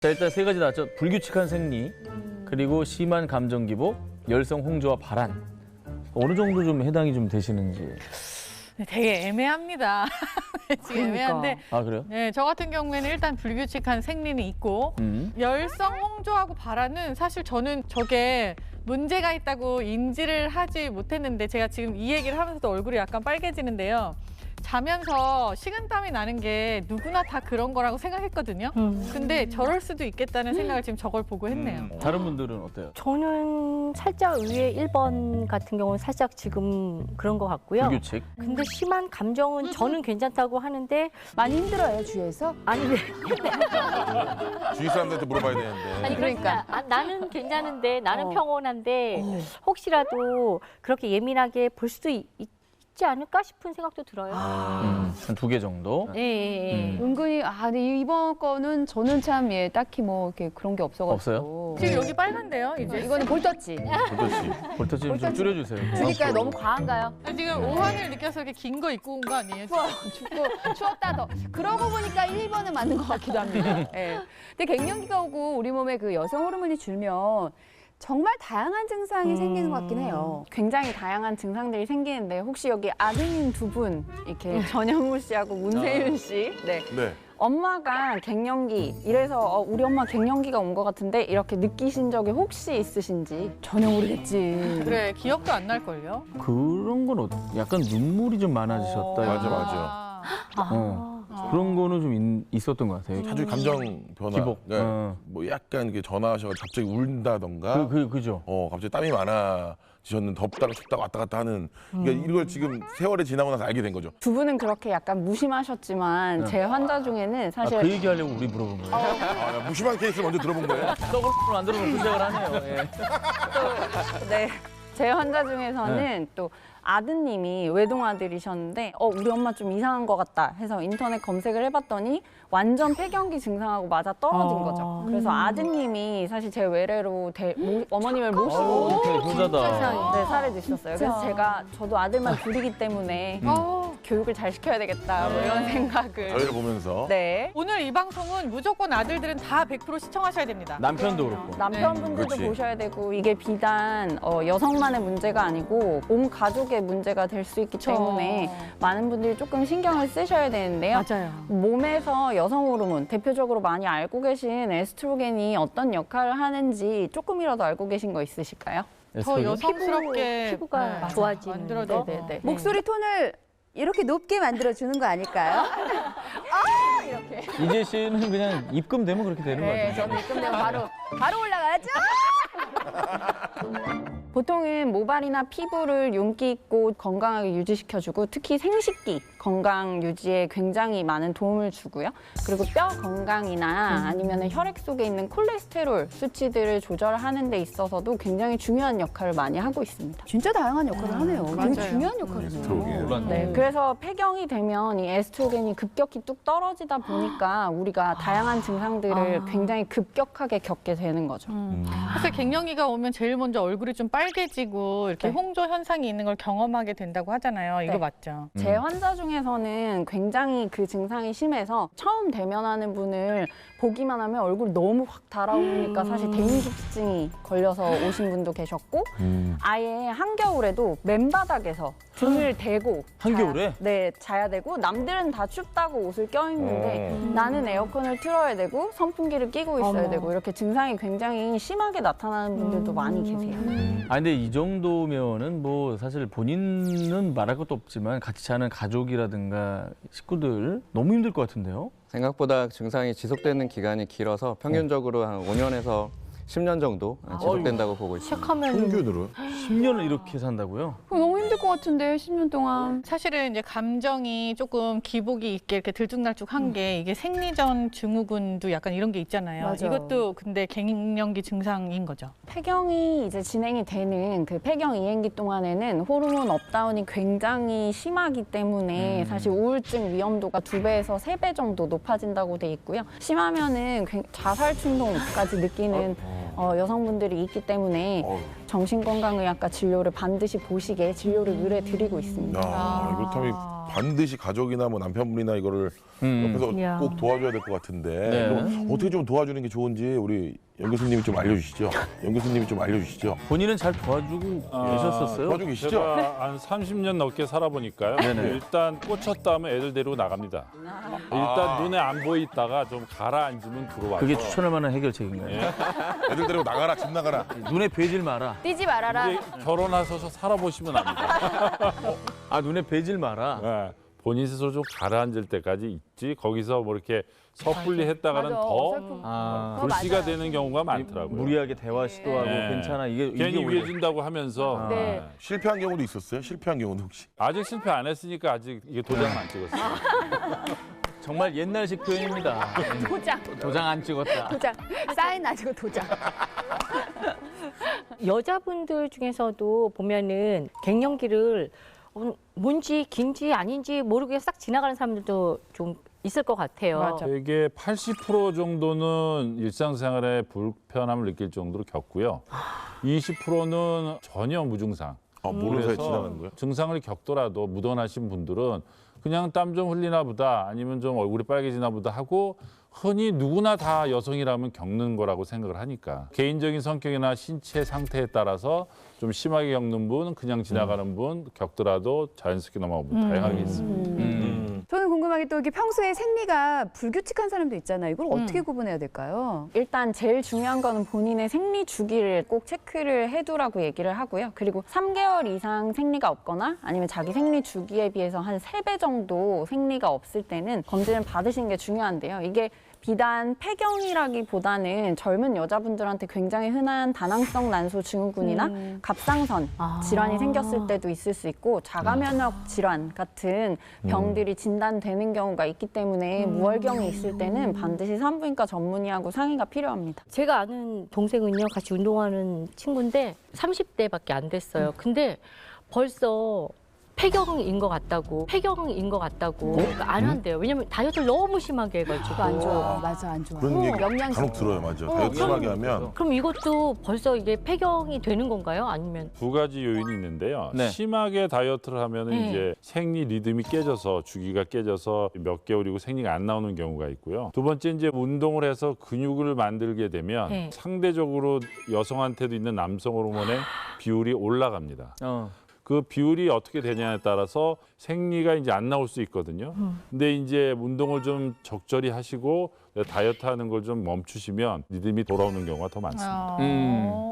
자, 일단 세 가지 나왔죠. 불규칙한 생리, 그리고 심한 감정 기복, 열성 홍조와 발한. 어느 정도 좀 해당이 좀 되시는지. 네, 되게 애매합니다. 지금 애매한데. 아, 그래요? 네, 저 같은 경우에는 일단 불규칙한 생리는 있고 열성 홍조하고 발한은 사실 저는 저게 문제가 있다고 인지를 하지 못했는데 제가 지금 이 얘기를 하면서도 얼굴이 약간 빨개지는데요. 자면서 식은땀이 나는 게 누구나 다 그런 거라고 생각했거든요. 근데 저럴 수도 있겠다는 생각을 지금 저걸 보고 했네요. 다른 분들은 어때요? 저는 살짝 의외 1번 같은 경우는 살짝 지금 그런 것 같고요. 불규칙? 근데 심한 감정은 저는 괜찮다고 하는데 많이 힘들어요, 주위에서? 아니 주위 사람들한테 물어봐야 되는데. 아니 그러니까 나는 괜찮은데 나는 평온한데 혹시라도 그렇게 예민하게 볼 수도 있지 않을까 싶은 생각도 들어요. 한 2개 정도? 네. 은근히 근데 이번 거는 저는 참 딱히 뭐 이렇게 그런 게 없어가지고. 없어요? 지금 여기 빨간데요, 이제. 이거는 볼터치. 볼터치 좀 줄여주세요. 주니까 너무 과한가요? 지금 오한을 느껴서 이렇게 긴 거 입고 온 거 아니에요? 지금? 춥고 추웠다 더. 그러고 보니까 1번은 맞는 것 같기도 합니다. 예. 근데 갱년기가 오고 우리 몸에 그 여성 호르몬이 줄면 정말 다양한 증상이 생기는 것 같긴 해요. 굉장히 다양한 증상들이 생기는데 혹시 여기 아드님 두 분 이렇게 전현무 씨하고 문세윤 씨, 네. 엄마가 갱년기 이래서 우리 엄마 갱년기가 온 것 같은데 이렇게 느끼신 적이 혹시 있으신지 전혀 모르겠지. 그래, 기억도 안 날걸요? 그런 건 약간 눈물이 좀 많아지셨다. 맞아. 그런 거는 좀 있었던 것 같아요. 자주 감정 변화. 기복. 네. 뭐 약간 이렇게 전화하셔서 갑자기 울다던가. 그죠. 갑자기 땀이 많아지셨는데 덥다가 춥다가 왔다 갔다 하는. 그러니까 이걸 지금 세월이 지나고 나서 알게 된 거죠. 두 분은 그렇게 약간 무심하셨지만 제 환자 중에는 사실 그 얘기하려고 우리 물어본 거예요. 무심한 케이스 먼저 들어본 거예요? 떡을 만들어 놓고 시작을 하네요. 예. 네. 제 환자 중에서는 또 아드님이 외동아들이셨는데 우리 엄마 좀 이상한 것 같다 해서 인터넷 검색을 해봤더니 완전 폐경기 증상하고 맞아 떨어진 거죠. 그래서 아드님이 사실 제 외래로 어머님을 모시고 효자다. 네, 살해 주셨어요. 그래서 저도 아들만 둘이기 때문에 교육을 잘 시켜야 되겠다 뭐 이런 생각을. 저희를 보면서. 네. 오늘 이 방송은 무조건 아들들은 다 100% 시청하셔야 됩니다. 남편도 그렇고. 남편분들도 그렇지. 보셔야 되고 이게 비단 여성만의 문제가 아니고 온 가족의 문제가 될 수 있기 때문에 많은 분들이 조금 신경을 쓰셔야 되는데요. 맞아요. 몸에서 여성 호르몬, 대표적으로 많이 알고 계신 에스트로겐이 어떤 역할을 하는지 조금이라도 알고 계신 거 있으실까요? 더 여성스럽게 피부가 좋아지는 만들어져. 네네네. 목소리 톤을 이렇게 높게 만들어주는 거 아닐까요? 이재 씨는 그냥 입금되면 그렇게 되는 거 네, 같아요. 저는 입금되면 바로 올라가죠. 보통은 모발이나 피부를 윤기 있고 건강하게 유지시켜주고 특히 생식기 건강 유지에 굉장히 많은 도움을 주고요. 그리고 뼈 건강이나 아니면 혈액 속에 있는 콜레스테롤 수치들을 조절하는 데 있어서도 굉장히 중요한 역할을 많이 하고 있습니다. 진짜 다양한 역할을 하네요. 되게 맞아요. 중요한 역할이네요. 몰랐네. 네, 그래서 폐경이 되면 이 에스트로겐이 급격히 뚝 떨어지다 보니까 우리가 다양한 증상들을 굉장히 급격하게 겪게 되는 거죠. 사실 갱년기가 오면 제일 먼저 얼굴이 좀 빨개지고 이렇게 네. 홍조 현상이 있는 걸 경험하게 된다고 하잖아요. 이거 네. 맞죠? 제 환자 중에서는 굉장히 그 증상이 심해서 처음 대면하는 분을 보기만 하면 얼굴이 너무 확 달아오르니까 사실 대인기피증이 걸려서 오신 분도 계셨고 아예 한겨울에도 맨바닥에서 등을 대고 한겨울에? 자야 되고 남들은 다 춥다고 옷을 껴입는데 나는 에어컨을 틀어야 되고 선풍기를 끼고 있어야 되고 이렇게 증상이 굉장히 심하게 나타나는 분들도 많이 계세요. 근데 이 정도면은 뭐 사실 본인은 말할 것도 없지만 같이 사는 가족이라든가 식구들 너무 힘들 것 같은데요? 생각보다 증상이 지속되는 기간이 길어서 평균적으로 한 5년에서 10년 정도 지속된다고 보고 있습니다. 시작하면 평균으로. 10년을 이렇게 산다고요? 그거 너무 힘들 것 같은데 10년 동안. 사실은 이제 감정이 조금 기복이 있게 이렇게 들쭉날쭉한 게 이게 생리전 증후군도 약간 이런 게 있잖아요. 맞아. 이것도 근데 갱년기 증상인 거죠. 폐경이 이제 진행이 되는 그 폐경 이행기 동안에는 호르몬 업다운이 굉장히 심하기 때문에 사실 우울증 위험도가 2배에서 3배 정도 높아진다고 돼 있고요. 심하면은 자살 충동까지 느끼는 여성분들이 있기 때문에 정신건강의학과 진료를 반드시 보시게 진료를 의뢰드리고 있습니다. 이렇다면 반드시 가족이나 뭐 남편분이나 이거를 옆에서 이야. 꼭 도와줘야 될 것 같은데 네. 그럼 어떻게 좀 도와주는 게 좋은지 우리 연 교수님이 좀 알려주시죠. 연 교수님이 좀 알려주시죠. 본인은 잘 도와주고 계셨었어요? 도와주고 계시죠? 제가 한 30년 넘게 살아보니까요. 네네. 일단 꽂혔다 하면 애들 데리고 나갑니다. 일단 눈에 안 보이다가 좀 가라앉으면 들어와서. 그게 추천할 만한 해결책인가요? 예. 애들 데리고 나가라, 집 나가라. 눈에 뵈질 마라. 뛰지 말아라. 이제 결혼하셔서 살아보시면 압니다. 아, 눈에 뵈질 마라. 예. 본인 스스로 좀 가라앉을 때까지 있지 거기서 뭐 이렇게 섣불리 했다가는 맞아, 더 어설픈 아, 불씨가 맞아요. 되는 경우가 많더라고요. 무리하게 대화 시도하고 네. 괜찮아. 이게 괜히 오히려- 위해준다고 하면서 네. 실패한 경우도 있었어요? 실패한 경우도 혹시? 아직 실패 안 했으니까 아직 이게 도장 안 찍었어요. 정말 옛날식 표현입니다. 도장. 도장 안 찍었다. 도장. 사인 아니고 도장. 여자분들 중에서도 보면은 갱년기를 뭔지 긴지 아닌지 모르게 싹 지나가는 사람들도 좀 있을 것 같아요. 맞아. 되게 80% 정도는 일상생활에 불편함을 느낄 정도로 겪고요. 20%는 전혀 무증상. 모르는 사이에 그래서 지나가는 거예요? 증상을 겪더라도 무던하신 분들은 그냥 땀 좀 흘리나 보다 아니면 좀 얼굴이 빨개지나 보다 하고 흔히 누구나 다 여성이라면 겪는 거라고 생각을 하니까 개인적인 성격이나 신체 상태에 따라서 좀 심하게 겪는 분, 그냥 지나가는 분 겪더라도 자연스럽게 넘어가는 분 다양하게 있습니다. 저는 궁금한 게 또 이렇게 평소에 생리가 불규칙한 사람도 있잖아요. 이걸 어떻게 구분해야 될까요? 일단 제일 중요한 거는 본인의 생리 주기를 꼭 체크를 해두라고 얘기를 하고요. 그리고 3개월 이상 생리가 없거나 아니면 자기 생리 주기에 비해서 한 3배 정도 생리가 없을 때는 검진을 받으시는 게 중요한데요. 이게 비단 폐경이라기보다는 젊은 여자분들한테 굉장히 흔한 다낭성 난소 증후군이나 갑상선 질환이 생겼을 때도 있을 수 있고 자가면역 질환 같은 병들이 진단되는 경우가 있기 때문에 무월경이 있을 때는 반드시 산부인과 전문의하고 상의가 필요합니다. 제가 아는 동생은요, 같이 운동하는 친구인데 30대밖에 안 됐어요. 근데 벌써 폐경인 것 같다고 그러니까 안 한대요. 왜냐면 다이어트를 너무 심하게 해가지고. 안 좋아. 맞아, 안 좋아. 그런 얘기 영양소. 간혹 들어요, 맞아. 다이어트 심하게 하면. 그럼 이것도 벌써 이게 폐경이 되는 건가요? 아니면? 두 가지 요인이 있는데요. 네. 심하게 다이어트를 하면은 네. 이제 생리 리듬이 깨져서 주기가 깨져서 몇 개월이고 생리가 안 나오는 경우가 있고요. 두 번째 이제 운동을 해서 근육을 만들게 되면 네. 상대적으로 여성한테도 있는 남성 호르몬의 비율이 올라갑니다. 그 비율이 어떻게 되냐에 따라서 생리가 이제 안 나올 수 있거든요. 근데 이제 운동을 좀 적절히 하시고 다이어트 하는 걸 좀 멈추시면 리듬이 돌아오는 경우가 더 많습니다.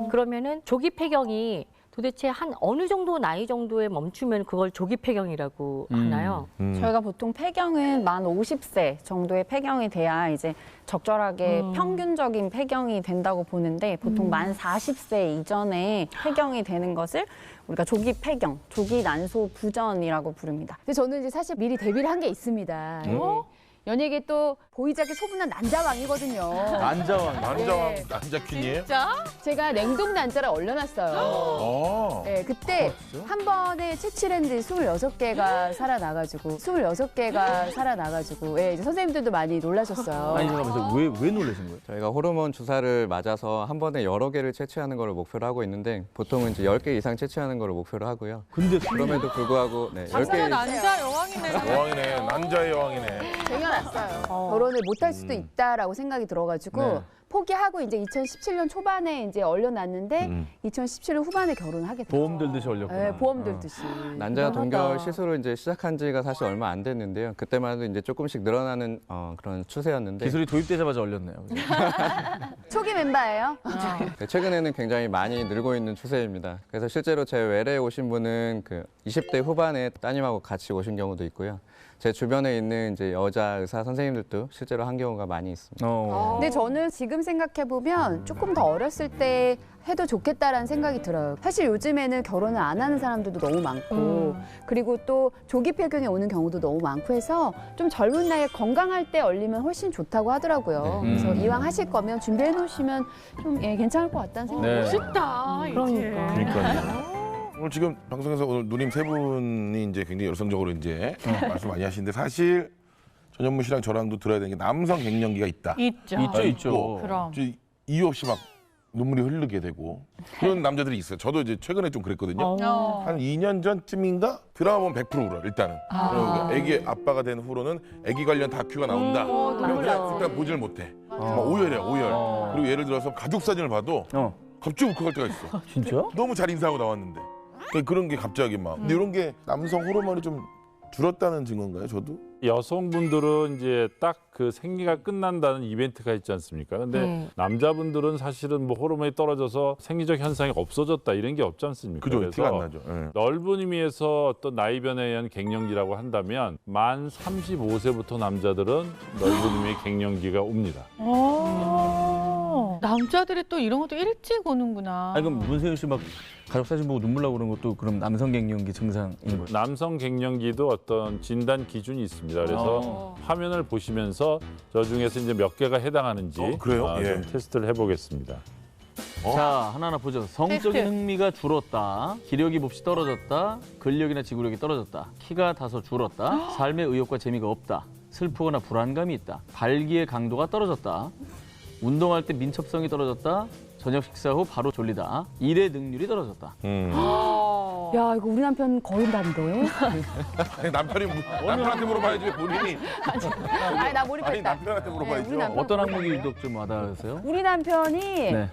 그러면은 조기 폐경이 도대체 한 어느 정도 나이 정도에 멈추면 그걸 조기 폐경이라고 하나요? 저희가 보통 폐경은 만 50세 정도의 폐경이 돼야 이제 적절하게 평균적인 폐경이 된다고 보는데 보통 만 40세 이전에 폐경이 되는 것을 우리가 조기 폐경, 조기 난소 부전이라고 부릅니다. 근데 저는 이제 사실 미리 대비를 한 게 있습니다. 연예계 또 보이자기 소문난 난자왕이거든요. 난자왕. 난자왕, 난자 퀸이에요? 진짜? 제가 냉동 난자를 얼려놨어요. 네, 그때 한 번에 채취했는데 26개가 살아나가지고, 예, 이제 선생님들도 많이 놀라셨어요. 아니, 잠깐만요. 왜 놀라신 거예요? 저희가 호르몬 주사를 맞아서 한 번에 여러 개를 채취하는 걸 목표로 하고 있는데 보통은 이제 10개 이상 채취하는 걸 목표로 하고요. 근데 그럼에도 불구하고 네, 10개 남자 여왕이네. 여왕이네, 난자의 여왕이네. 쟁여놨어요. 결혼을 못할 수도 있다라고 생각이 들어가지고 네. 포기하고 이제 2017년 초반에 이제 얼려놨는데 2017년 후반에 결혼을 하게 됐죠. 보험 들듯이 얼렸구나. 네, 보험 들듯이. 난자 동결 대단하다. 시술을 이제 시작한 지가 사실 얼마 안 됐는데요. 그때만 해도 이제 조금씩 늘어나는 그런 추세였는데 기술이 도입되자마자 얼렸네요. 초기 멤버예요. 네, 최근에는 굉장히 많이 늘고 있는 추세입니다. 그래서 실제로 제 외래에 오신 분은 그 20대 후반에 따님하고 같이 오신 경우도 있고요. 제 주변에 있는 이제 여자 의사 선생님들도 실제로 한 경우가 많이 있습니다. 근데 저는 지금 생각해보면 조금 더 어렸을 때 해도 좋겠다라는 생각이 들어요. 사실 요즘에는 결혼을 안 하는 사람들도 너무 많고 그리고 또 조기 폐경이 오는 경우도 너무 많고 해서 좀 젊은 나이에 건강할 때 얼리면 훨씬 좋다고 하더라고요. 네. 그래서 이왕 하실 거면 준비해 놓으시면 좀 괜찮을 것 같다는 생각이 네. 들어요. 멋있다. 그러니까. 그러니까요. 오늘 지금 방송에서 오늘 누님 세 분이 이제 굉장히 여성적으로 이제 말씀 많이 하시는데 사실 전현무 씨랑 저랑도 들어야 되는 게 남성 갱년기가 있다. 있죠. 있죠. 있고 그럼. 이유 없이 막 눈물이 흐르게 되고 그런 남자들이 있어요. 저도 이제 최근에 좀 그랬거든요. 한 2년 전쯤인가 드라마 보면 100% 울어 일단은. 그러니까 애기 아빠가 된 후로는 애기 관련 다큐가 나온다. 그럼 그냥 일단 보질 못해. 막 오열이야 오열. 그리고 예를 들어서 가족 사진을 봐도 갑자기 울컥할 때가 있어. 진짜? 너무 잘 인사하고 나왔는데 그런 게 갑자기 막. 근데 이런 게 남성 호르몬이 좀 줄었다는 증거인가요? 저도? 여성분들은 이제 딱 그 생리가 끝난다는 이벤트가 있지 않습니까? 근데 남자분들은 사실은 뭐 호르몬이 떨어져서 생리적 현상이 없어졌다 이런 게 없지 않습니까? 그죠, 그래서 티가 안 나죠. 예. 넓은 의미에서 어떤 나이 변화에 의한 갱년기라고 한다면 만 35세부터 남자들은 넓은 의미의 갱년기가 옵니다. 남자들이 또 이런 것도 일찍 오는구나. 아니 그럼 문세윤 씨 막 가족 사진 보고 눈물 나고 그런 것도 그럼 남성 갱년기 증상인 거예요? 남성 갱년기도 어떤 진단 기준이 있습니다. 그래서 화면을 보시면서 저 중에서 이제 몇 개가 해당하는지 그래요? 예. 좀 테스트를 해보겠습니다. 자, 하나하나 보죠. 성적인 테스트. 흥미가 줄었다. 기력이 몹시 떨어졌다. 근력이나 지구력이 떨어졌다. 키가 다소 줄었다. 삶의 의욕과 재미가 없다. 슬프거나 불안감이 있다. 발기의 강도가 떨어졌다. 운동할 때 민첩성이 떨어졌다. 저녁 식사 후 바로 졸리다. 일의 능률이 떨어졌다. 야, 이거 우리 남편 거의 다인데. 아니, 남편한테 물어봐야지 왜 본인이. 아니, 나 몰입했다. 아니 남편한테 물어봐야죠. 우리 남편. 어떤 항목이 유독 좀 와닿으세요? 우리 남편이 네.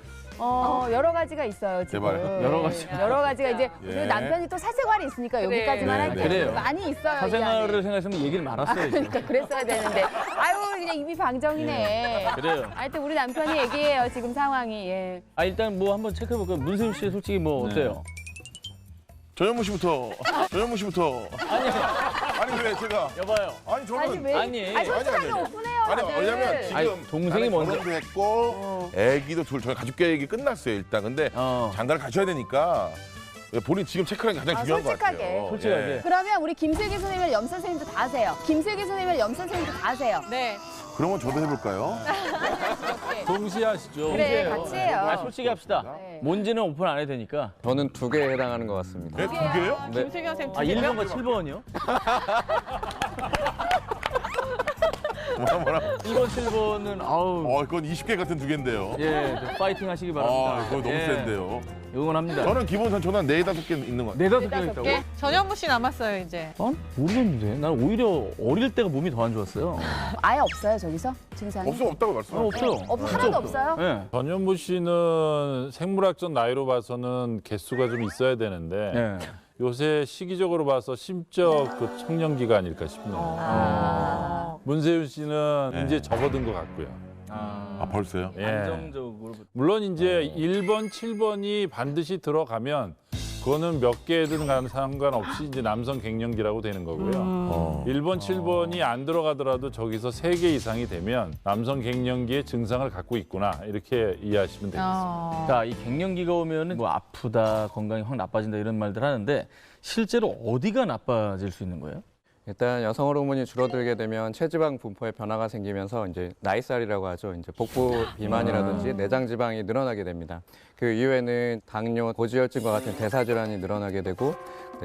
여러 가지가 있어요, 지금. 제발. 여러 가지. 여러 가지가 이제 예. 우리 남편이 또 사생활이 있으니까 여기까지만 네, 할게요. 그래요. 많이 있어요. 이 사생활을 안에. 생각했으면 얘기를 말았어요. 지금. 그러니까 그랬어야 되는데. 아유, 그냥 입이 방정이네. 그래요. 하여튼 우리 남편이 얘기해요, 지금 상황이. 예. 아 일단 뭐 한번 체크해볼까요? 문세윤 씨 솔직히 뭐 어때요? 전현무 씨부터. 아니 왜 제가. 여봐요. 아니 저는. 아니, 왜? 아니. 아니, 솔직하게 아니. 오픈해요, 아니 다들. 왜냐면 지금 아니, 동생이 나는 먼저. 결혼도 했고 애기도 저희 가족 계획이 끝났어요 일단. 근데 장가를 가셔야 되니까 본인 지금 체크하는 게 가장 중요한 것 솔직하게. 같아요. 솔직하게. 예. 그러면 우리 김슬기 선생님이랑 염 선생님도 다 하세요. 김슬기 선생님이랑 염 선생님도 다 하세요. 네. 그러면 저도 해볼까요? 동시에 하시죠. 그래, 같이 해요. 아 솔직히 합시다. 네. 뭔지는 오픈 안 해도 되니까. 저는 2개에 해당하는 것 같습니다. 네, 두 개요? 네. 김세경 쌤 아 1번과 7번이요? 뭐라? 1번, 7번은 아우 그건 20개 같은 두 개인데요. 예 파이팅 하시기 바랍니다. 그거 너무 예, 센데요. 응원합니다. 저는 기본상 저는 4-5개 있는 것 같아요. 4-5개 있다고? 네. 전현무 씨 남았어요 이제. 난 모르겠는데. 난 오히려 어릴 때가 몸이 더 안 좋았어요. 아예 없어요, 저기서? 증상이? 없다고 말씀하세요. 없어요. 하나도 없어요? 예. 전현무 씨는 생물학적 나이로 봐서는 개수가 좀 있어야 되는데 예. 요새 시기적으로 봐서 심적 그 청년기가 아닐까 싶네요. 문세윤 씨는 이제 접어든 것 같고요. 아 벌써요? 예. 안정적으로. 물론 이제 1번, 7번이 반드시 들어가면 그거는 몇 개든 상관없이 이제 남성 갱년기라고 되는 거고요. 1번, 7번이 안 들어가더라도 저기서 3개 이상이 되면 남성 갱년기의 증상을 갖고 있구나 이렇게 이해하시면 되겠습니다. 자, 이 갱년기가 오면은 뭐 아프다, 건강이 확 나빠진다 이런 말들 하는데 실제로 어디가 나빠질 수 있는 거예요? 일단 여성 호르몬이 줄어들게 되면 체지방 분포에 변화가 생기면서 이제 나이살이라고 하죠. 이제 복부 비만이라든지 내장 지방이 늘어나게 됩니다. 그 이후에는 당뇨, 고지혈증과 같은 대사 질환이 늘어나게 되고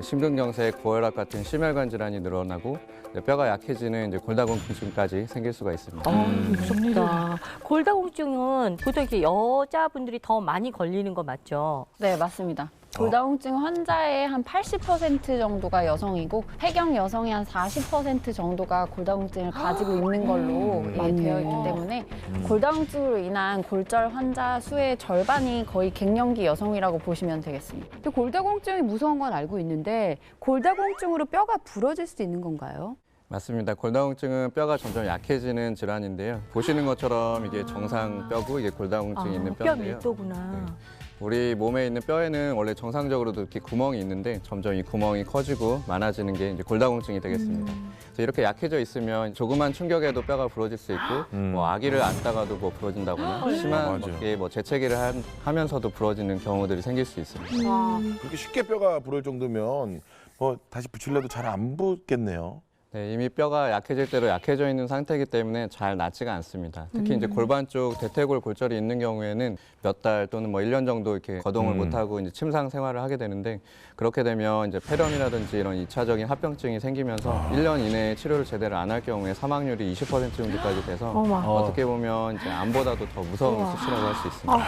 심근경색, 고혈압 같은 심혈관 질환이 늘어나고 뼈가 약해지는 이제 골다공증까지 생길 수가 있습니다. 무섭다. 골다공증은 보통 이렇게 여자분들이 더 많이 걸리는 거 맞죠? 네, 맞습니다. 골다공증 환자의 한 80% 정도가 여성이고 폐경 여성의 한 40% 정도가 골다공증을 가지고 있는 걸로 되어 있기 때문에 골다공증으로 인한 골절 환자 수의 절반이 거의 갱년기 여성이라고 보시면 되겠습니다. 근데 골다공증이 무서운 건 알고 있는데 골다공증으로 뼈가 부러질 수도 있는 건가요? 맞습니다. 골다공증은 뼈가 점점 약해지는 질환인데요. 보시는 것처럼 이게 정상 뼈고 이게 골다공증이 있는 뼈 뼈인데요. 밀도구나. 우리 몸에 있는 뼈에는 원래 정상적으로도 이렇게 구멍이 있는데 점점 이 구멍이 커지고 많아지는 게 이제 골다공증이 되겠습니다. 그래서 이렇게 약해져 있으면 조그만 충격에도 뼈가 부러질 수 있고 뭐 아기를 안다가도 뭐 부러진다거나 심한 맞아요. 뭐 재채기를 하면서도 부러지는 경우들이 생길 수 있습니다. 그렇게 쉽게 뼈가 부를 정도면 뭐 다시 붙일래도 잘 안 붙겠네요. 네, 이미 뼈가 약해질 대로 약해져 있는 상태이기 때문에 잘 낫지가 않습니다. 특히 이제 골반 쪽 대퇴골 골절이 있는 경우에는 몇 달 또는 뭐 1년 정도 이렇게 거동을 못하고 이제 침상 생활을 하게 되는데 그렇게 되면 이제 폐렴이라든지 이런 2차적인 합병증이 생기면서 1년 이내에 치료를 제대로 안 할 경우에 사망률이 20% 정도까지 돼서 어떻게 보면 이제 암보다도 더 무서운 수치라고 할 수 있습니다.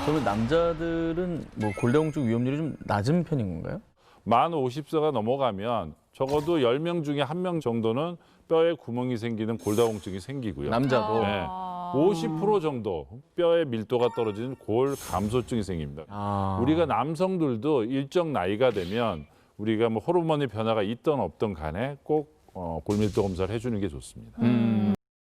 그러면 남자들은 뭐 골다공증 위험률이 좀 낮은 편인 건가요? 만 50세가 넘어가면 적어도 10명 중에 1명 정도는 뼈에 구멍이 생기는 골다공증이 생기고요. 남자도. 네. 50% 정도 뼈의 밀도가 떨어지는 골 감소증이 생깁니다. 우리가 남성들도 일정 나이가 되면 우리가 뭐 호르몬의 변화가 있던 없던 간에 꼭 골밀도 검사를 해주는 게 좋습니다.